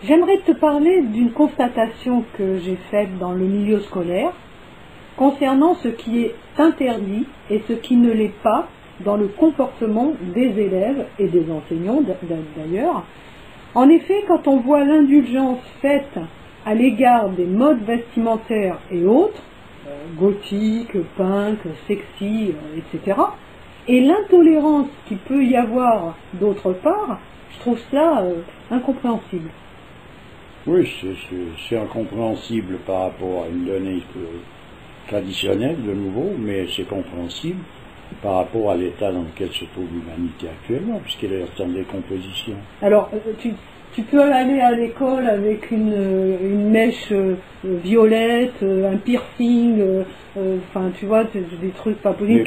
J'aimerais te parler d'une constatation que j'ai faite dans le milieu scolaire concernant ce qui est interdit et ce qui ne l'est pas dans le comportement des élèves et des enseignants d'ailleurs. En effet, quand on voit l'indulgence faite à l'égard des modes vestimentaires et autres, gothique, punk, sexy, etc., et l'intolérance qu'il peut y avoir d'autre part, je trouve ça incompréhensible. Oui, c'est incompréhensible par rapport à une donnée traditionnelle, de nouveau, mais c'est compréhensible par rapport à l'état dans lequel se trouve l'humanité actuellement, puisqu'elle est en décomposition. Alors, tu peux aller à l'école avec une mèche violette, un piercing, enfin tu vois, des trucs pas possibles,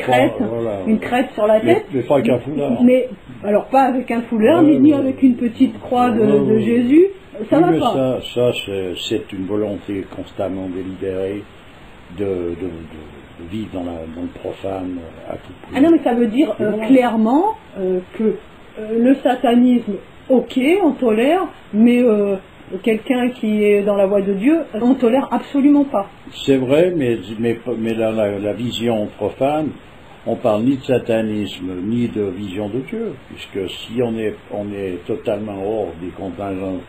une crête sur la tête. Mais pas avec un foulard. Mais, alors pas avec un foulard, ni avec une petite croix de Jésus, ça va pas. Ça c'est une volonté constamment délibérée de vivre dans le profane à tout prix. Ah non, mais ça veut dire clairement que le satanisme, ok, on tolère, mais quelqu'un qui est dans la voie de Dieu, on tolère absolument pas. C'est vrai, mais dans la vision profane, on parle ni de satanisme, ni de vision de Dieu, puisque si on est totalement hors des contingents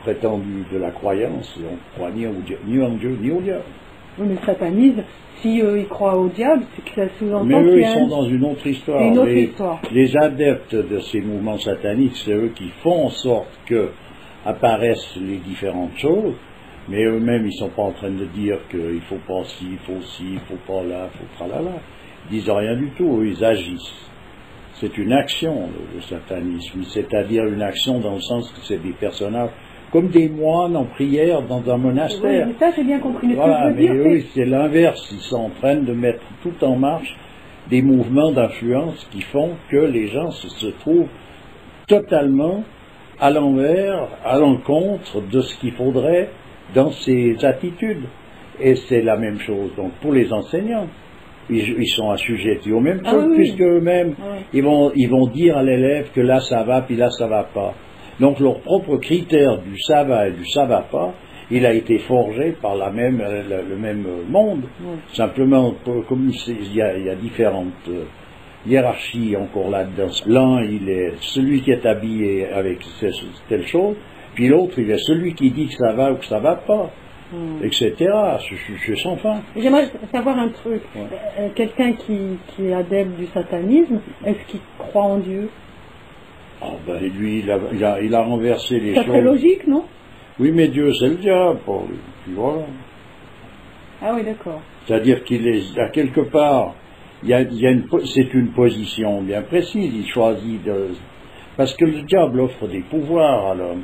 prétendus de la croyance, on ne croit ni en Dieu, ni au diable. Oui, mais le satanisme, si ils croient au diable, c'est que ça sous-entend mais eux, ils sont dans une autre histoire. Les adeptes de ces mouvements sataniques, c'est eux qui font en sorte que apparaissent les différentes choses, mais eux-mêmes, ils ne sont pas en train de dire qu'il faut pas ci, il faut pas là, il faut tralala. Ils disent rien du tout, eux, ils agissent. C'est une action, le satanisme, c'est-à-dire une action dans le sens que c'est des personnages comme des moines en prière dans un monastère. Oui, mais ça j'ai bien compris. Voilà, mais eux, c'est l'inverse. Ils sont en train de mettre tout en marche des mouvements d'influence qui font que les gens se trouvent totalement à l'envers, à l'encontre de ce qu'il faudrait dans ces attitudes. Et c'est la même chose donc pour les enseignants. Ils sont assujettis aux mêmes choses, puisque eux-mêmes, ils vont dire à l'élève que là ça va, puis là ça va pas. Donc leur propre critère du ça va et du ça va pas, il a été forgé par le même monde. Simplement, comme il y a différentes hiérarchies encore là-dedans. L'un, il est celui qui est habillé avec telle chose, puis l'autre, il est celui qui dit que ça va ou que ça va pas, etc. C'est sans fin. J'aimerais savoir un truc. Quelqu'un qui est adepte du satanisme, est-ce qu'il croit en Dieu? Ah ben lui, il a renversé les choses. C'est très logique, non? Oui, mais Dieu, c'est le diable, pour lui. Puis voilà. Ah oui, d'accord. C'est-à-dire qu'il est, à quelque part, c'est une position bien précise. Il choisit de... Parce que le diable offre des pouvoirs à l'homme.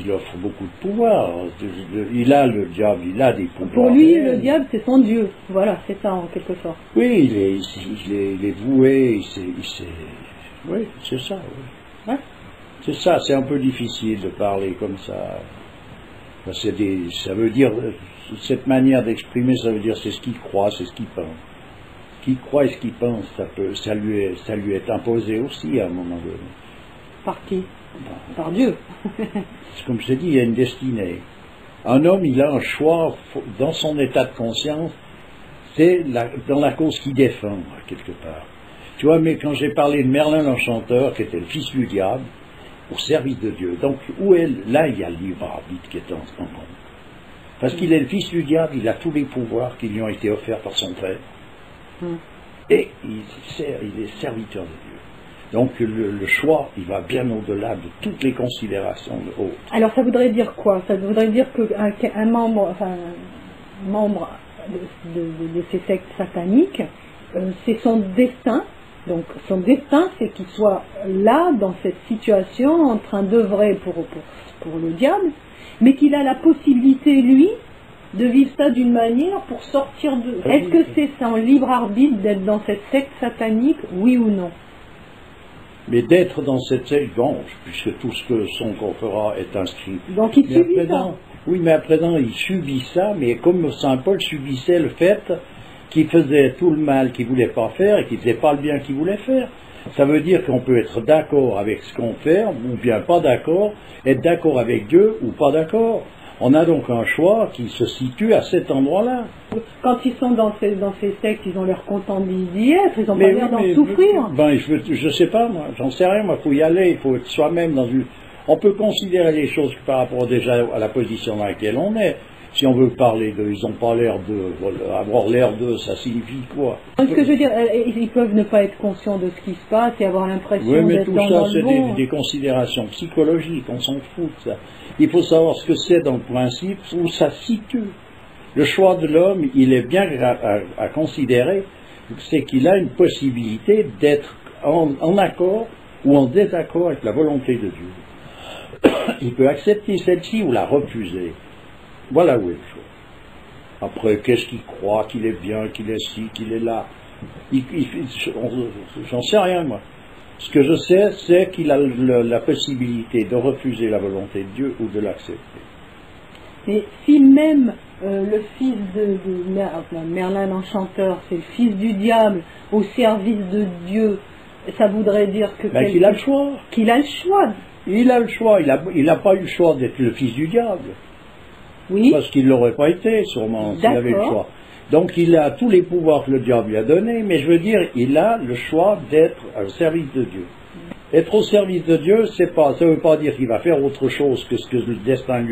Il offre beaucoup de pouvoirs. Le diable, il a des pouvoirs. Pour lui, le diable, c'est son Dieu. Voilà, c'est ça, en quelque sorte. Oui, il est voué, oui, c'est ça. Oui. Ouais. C'est ça, c'est un peu difficile de parler comme ça. Ça veut dire, cette manière d'exprimer, ça veut dire c'est ce qu'il croit, c'est ce qu'il pense. Ce qu'il croit et ce qu'il pense, ça lui est imposé aussi à un moment donné. Par qui? Par Dieu. Comme je t'ai dit, il y a une destinée. Un homme, il a un choix dans son état de conscience, c'est dans la cause qu'il défend, quelque part. Tu vois, mais quand j'ai parlé de Merlin l'Enchanteur, qui était le fils du diable, au service de Dieu, donc là il y a le libre arbitre qui est en compte. Parce qu'il est le fils du diable, il a tous les pouvoirs qui lui ont été offerts par son père. Et il est serviteur de Dieu. Donc le choix, il va bien au-delà de toutes les considérations autres. Alors ça voudrait dire quoi? Ça voudrait dire qu'un membre de ces sectes sataniques, c'est son destin. Donc son destin, c'est qu'il soit là, dans cette situation, en train d'œuvrer pour le diable, mais qu'il a la possibilité, lui, de vivre ça d'une manière pour sortir de... Est-ce que c'est son libre arbitre d'être dans cette secte satanique, oui ou non? Mais d'être dans cette secte, bon, puisque tout ce que son corps fera est inscrit. Donc il subit ça. Oui, mais à présent, il subit ça, mais comme Saint Paul subissait le fait qu'il faisait tout le mal qu'il ne voulait pas faire et qu'il ne faisait pas le bien qu'il voulait faire. Ça veut dire qu'on peut être d'accord avec ce qu'on fait, ou bien pas d'accord, être d'accord avec Dieu ou pas d'accord. On a donc un choix qui se situe à cet endroit-là. Quand ils sont dans ces sectes, ils ont l'air contents d'y être, ils n'ont pas l'air d'en souffrir. Ben, je sais pas, moi, j'en sais rien, moi, il faut y aller, il faut être soi-même dans une... On peut considérer les choses par rapport déjà à la position dans laquelle on est. Si on veut parler d'eux, ils n'ont pas l'air de... Voilà, avoir l'air d'eux, ça signifie quoi? Ce que je veux dire, ils peuvent ne pas être conscients de ce qui se passe et avoir l'impression d'être dans le bon. Oui, mais tout ça, c'est des considérations psychologiques, on s'en fout de ça. Il faut savoir ce que c'est dans le principe, où ça se situe. Le choix de l'homme, il est bien à considérer, c'est qu'il a une possibilité d'être en accord ou en désaccord avec la volonté de Dieu. Il peut accepter celle-ci ou la refuser. Voilà où est le choix. Après, qu'est-ce qu'il croit, qu'il est bien, qu'il est ci, qu'il est là? J'en sais rien, moi. Ce que je sais, c'est qu'il a la possibilité de refuser la volonté de Dieu ou de l'accepter. Et si même le fils de Merlin l'Enchanteur, c'est le fils du diable au service de Dieu, ça voudrait dire que... Ben, qu'il a le choix. Qu'il a le choix. Il a le choix. Il n'a pas eu le choix d'être le fils du diable. Oui. Parce qu'il ne l'aurait pas été, sûrement, s'il avait le choix. Donc il a tous les pouvoirs que le diable lui a donnés, mais je veux dire, il a le choix d'être au service de Dieu. Être au service de Dieu, ça ne veut pas dire qu'il va faire autre chose que ce que le destin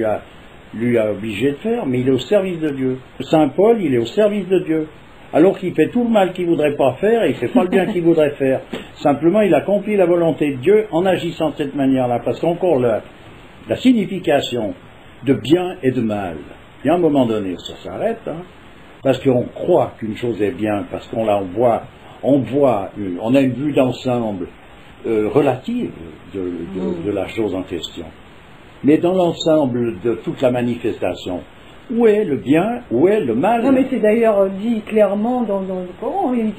lui a obligé de faire, mais il est au service de Dieu. Saint Paul, il est au service de Dieu. Alors qu'il fait tout le mal qu'il ne voudrait pas faire, et il ne fait pas le bien qu'il voudrait faire. Simplement, il accomplit la volonté de Dieu en agissant de cette manière-là. Parce qu'encore la signification de bien et de mal, il y a un moment donné, ça s'arrête, hein, parce qu'on croit qu'une chose est bien, parce qu'on a une vue d'ensemble relative de la chose en question. Mais dans l'ensemble de toute la manifestation, où est le bien, où est le mal? Non, mais c'est d'ailleurs dit clairement dans le Coran. Il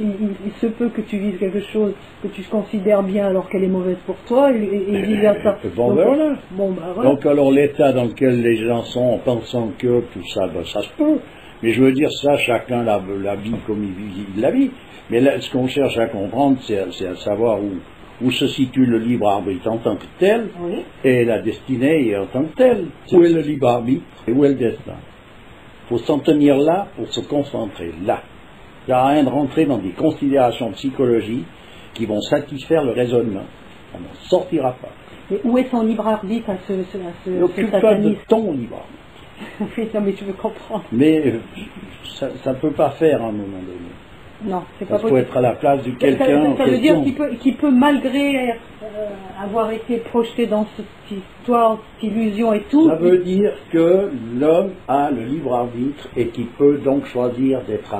se peut que tu vises quelque chose que tu considères bien alors qu'elle est mauvaise pour toi, et vice-versa. Bon, ben voilà. Donc alors l'état dans lequel les gens sont en pensant que tout ça, ben, ça se peut. Mais je veux dire ça, chacun la vit comme il la vit. Mais là, ce qu'on cherche à comprendre, c'est à savoir où se situe le libre arbitre en tant que tel, oui, et la destinée en tant que telle. Où est le libre arbitre et où est le destin? Il faut s'en tenir là pour se concentrer là. Il n'y a rien de rentrer dans des considérations psychologiques qui vont satisfaire le raisonnement. On n'en sortira pas. Et où est son libre arbitre à ce N'occupe pas de ton libre arbitre. Oui, non, mais je veux comprendre. Mais ça ne peut pas faire à un moment donné. Non, c'est pas possible. Il faut être à la place de quelqu'un. Ça veut dire qu'il peut malgré avoir été projeté dans cette histoire, cette illusion et tout. Ça veut dire que l'homme a le libre arbitre et qu'il peut donc choisir d'être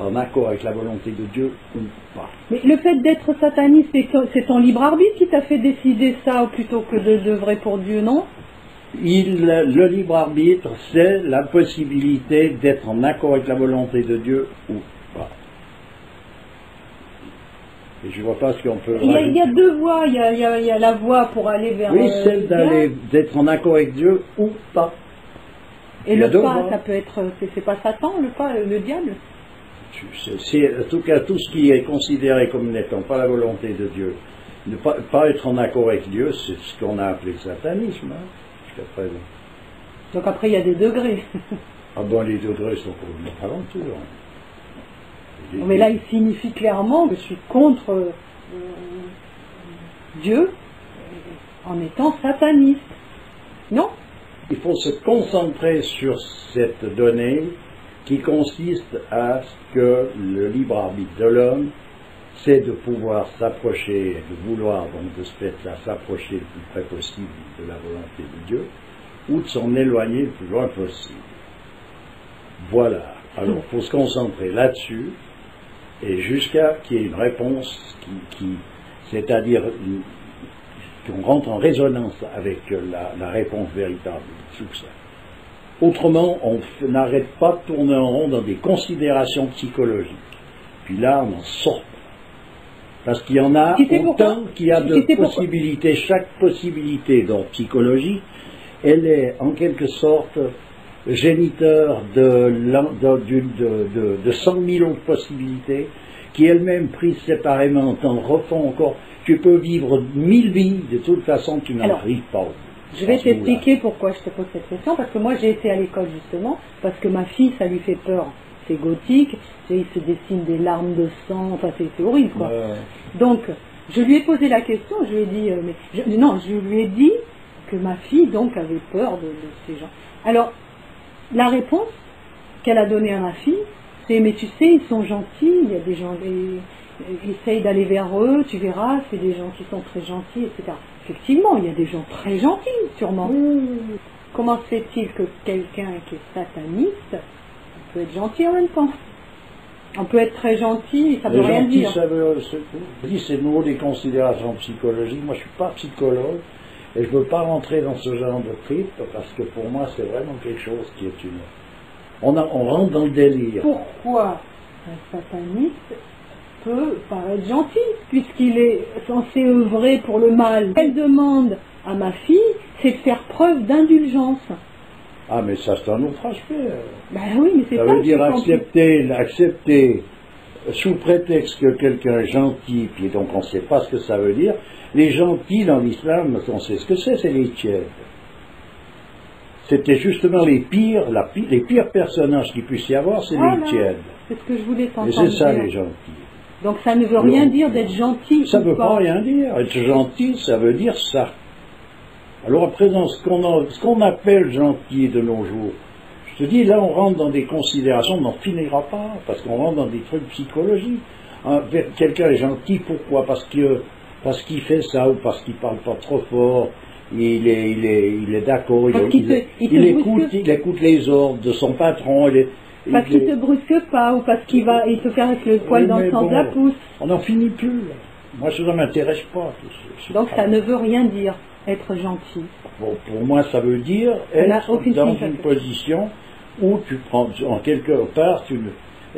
en accord avec la volonté de Dieu ou pas. Mais le fait d'être sataniste, c'est ton libre arbitre qui t'a fait décider ça plutôt que de vrai pour Dieu, non? Le libre arbitre, c'est la possibilité d'être en accord avec la volonté de Dieu ou pas. Et je ne vois pas ce qu'on peut... Il y a deux voies. Il y a la voie pour aller vers... Oui, celle d'être en accord avec Dieu ou pas. Et le pas, ça peut être... C'est pas Satan, le diable? C'est en tout cas tout ce qui est considéré comme n'étant pas la volonté de Dieu. Ne pas être en accord avec Dieu, c'est ce qu'on a appelé le satanisme, hein. Donc après il y a des degrés. Ah bon, les degrés sont pour notre aventure. Mais là il signifie clairement que je suis contre Dieu en étant sataniste. Non? Il faut se concentrer sur cette donnée qui consiste à ce que le libre arbitre de l'homme, c'est de pouvoir s'approcher, de vouloir donc de ce fait-là s'approcher le plus près possible de la volonté de Dieu, ou de s'en éloigner le plus loin possible. Voilà. Alors, il faut se concentrer là-dessus, et jusqu'à qu'il y ait une réponse c'est-à-dire qu'on rentre en résonance avec la réponse véritable de tout ça. Autrement, on n'arrête pas de tourner en rond dans des considérations psychologiques. Puis là, on en sort. Parce qu'il y en a autant qu'il y a de possibilités. Chaque possibilité d'ordre psychologique, elle est en quelque sorte géniteur de 100 000 autres possibilités qui elle-même prise séparément t'en refont encore. Tu peux vivre 1000 vies, de toute façon tu n'en arrives pas. Je vais t'expliquer pourquoi je te pose cette question, parce que moi j'ai été à l'école justement, parce que ma fille ça lui fait peur, c'est gothique, il se dessine des larmes de sang, enfin c'est horrible quoi. Donc je lui ai posé la question, je lui ai dit, je lui ai dit que ma fille donc avait peur de ces gens. Alors la réponse qu'elle a donnée à ma fille, c'est mais tu sais ils sont gentils, il y a des gens, essaye d'aller vers eux, tu verras, c'est des gens qui sont très gentils, etc. Effectivement, il y a des gens très gentils, sûrement. Comment se fait-il que quelqu'un qui est sataniste peut être gentil en même temps? On peut être très gentil, ça ne veut rien dire. C'est de nouveau des considérations psychologiques. Moi, je ne suis pas psychologue et je ne veux pas rentrer dans ce genre de trip parce que pour moi, c'est vraiment quelque chose qui est une... On rentre dans le délire. Pourquoi un sataniste peut paraître gentil, puisqu'il est censé œuvrer pour le mal? Elle demande à ma fille, c'est de faire preuve d'indulgence. Ah, mais ça, c'est un autre aspect. Ben oui, mais c'est ça veut dire accepter, sous prétexte que quelqu'un est gentil, puis donc on ne sait pas ce que ça veut dire. Les gentils dans l'islam, on sait ce que c'est les tièdes. C'était justement les pires personnages qu'il puisse y avoir, c'est les tièdes. C'est ce que je voulais t'entendre. Et c'est ça les gentils. Donc ça ne veut rien dire d'être gentil. Ça ne veut pas rien dire. Être gentil, ça veut dire ça. Alors à présent, ce qu'on appelle gentil de nos jours, je te dis, là on rentre dans des considérations, on n'en finira pas, parce qu'on rentre dans des trucs psychologiques. Quelqu'un est gentil, pourquoi? Parce qu'il fait ça, ou parce qu'il parle pas trop fort, il est d'accord, il écoute les ordres de son patron, parce qu'il ne te brusque pas, ou parce qu'il il te faire avec le poil dans le sens de la pousse. On n'en finit plus. Là. Moi, ça ne m'intéresse pas. Donc ça ne veut rien dire, être gentil. Bon, pour moi, ça veut dire être dans une position où tu prends, en quelque part,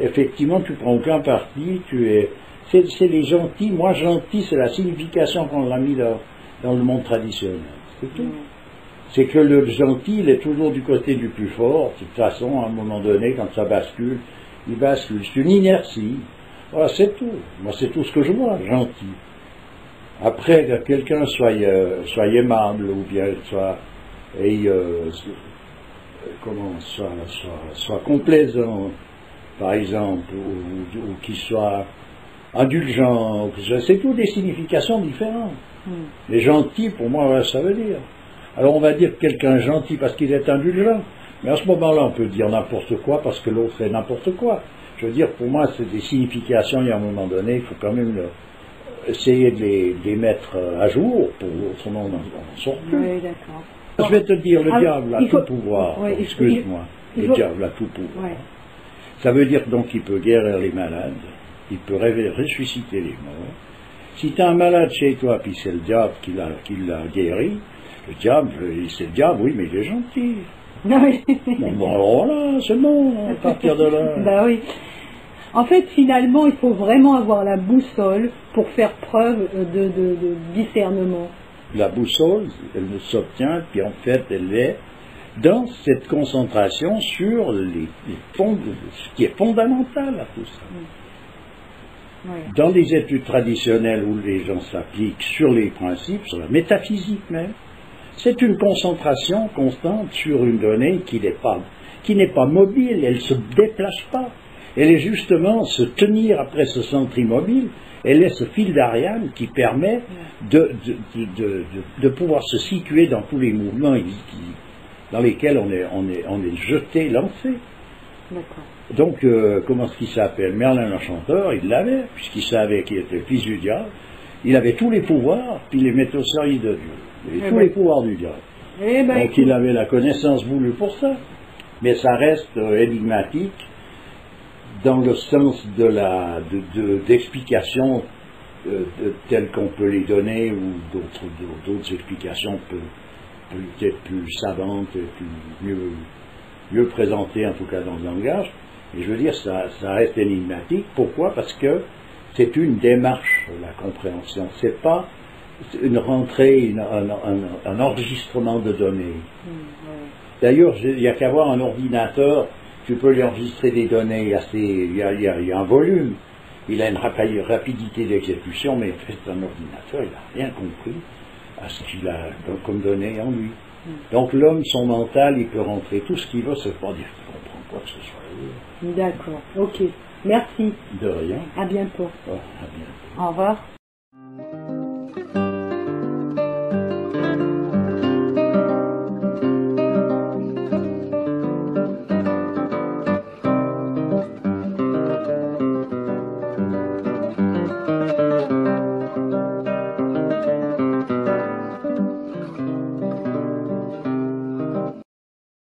effectivement, tu prends aucun parti, c'est les gentils. Moi, gentil, c'est la signification qu'on l'a mis dans le monde traditionnel. C'est tout. C'est que le gentil, il est toujours du côté du plus fort. De toute façon, à un moment donné, quand ça bascule, il bascule. C'est une inertie. Voilà, c'est tout. Moi, c'est tout ce que je vois, gentil. Après, que quelqu'un soit aimable, ou bien soit complaisant, par exemple, ou qu'il soit indulgent, c'est tout des significations différentes. Les gentils, pour moi, voilà, ça veut dire. Alors on va dire que quelqu'un est gentil parce qu'il est indulgent, mais à ce moment-là on peut dire n'importe quoi parce que l'autre est n'importe quoi. Je veux dire, pour moi c'est des significations et à un moment donné il faut quand même essayer de les mettre à jour, autrement on n'en sort plus. Oui, d'accord. Je vais te dire, le diable a tout pouvoir, excuse-moi, le diable a tout pouvoir. Ouais. Ça veut dire donc qu'il peut guérir les malades, il peut ressusciter les morts. Si tu as un malade chez toi, puis c'est le diable qui l'a guéri, le diable, c'est le diable, oui, mais il est gentil. Bon, alors là, c'est bon, à partir de là. Ben oui. En fait, finalement, il faut vraiment avoir la boussole pour faire preuve de discernement. La boussole, elle ne s'obtient, puis en fait, elle est dans cette concentration sur ce qui est fondamental à tout ça. Oui. Dans les études traditionnelles où les gens s'appliquent sur les principes, sur la métaphysique même, c'est une concentration constante sur une donnée qui n'est pas mobile, elle ne se déplace pas. Elle est justement se tenir après ce centre immobile, elle est ce fil d'Ariane qui permet de pouvoir se situer dans tous les mouvements dans lesquels on est jeté, lancé. D'accord. Donc, comment est-ce qu'il s'appelle? Merlin l'Enchanteur, il l'avait, puisqu'il savait qu'il était le fils du diable. Il avait tous les pouvoirs, puis il les mettait au service de Dieu. Il avait tous les pouvoirs du diable. Donc il avait la connaissance voulue pour ça. Mais ça reste énigmatique dans le sens d'explications telles qu'on peut les donner, ou d'autres explications peut-être plus savantes, mieux présentées, en tout cas dans le langage. Et je veux dire, ça reste énigmatique. Pourquoi? Parce que c'est une démarche, la compréhension. C'est pas une rentrée, un enregistrement de données. D'ailleurs, il n'y a qu'à avoir un ordinateur, tu peux lui enregistrer des données, il y a un volume. Il a une rapidité d'exécution, mais en fait, un ordinateur, il n'a rien compris à ce qu'il a comme donné en lui. Donc l'homme, son mental, il peut rentrer tout ce qu'il veut, ça ne veut pas dire qu'il comprend quoi que ce soit. D'accord, ok. Merci. De rien. À bientôt. Oh, à bientôt. Au revoir.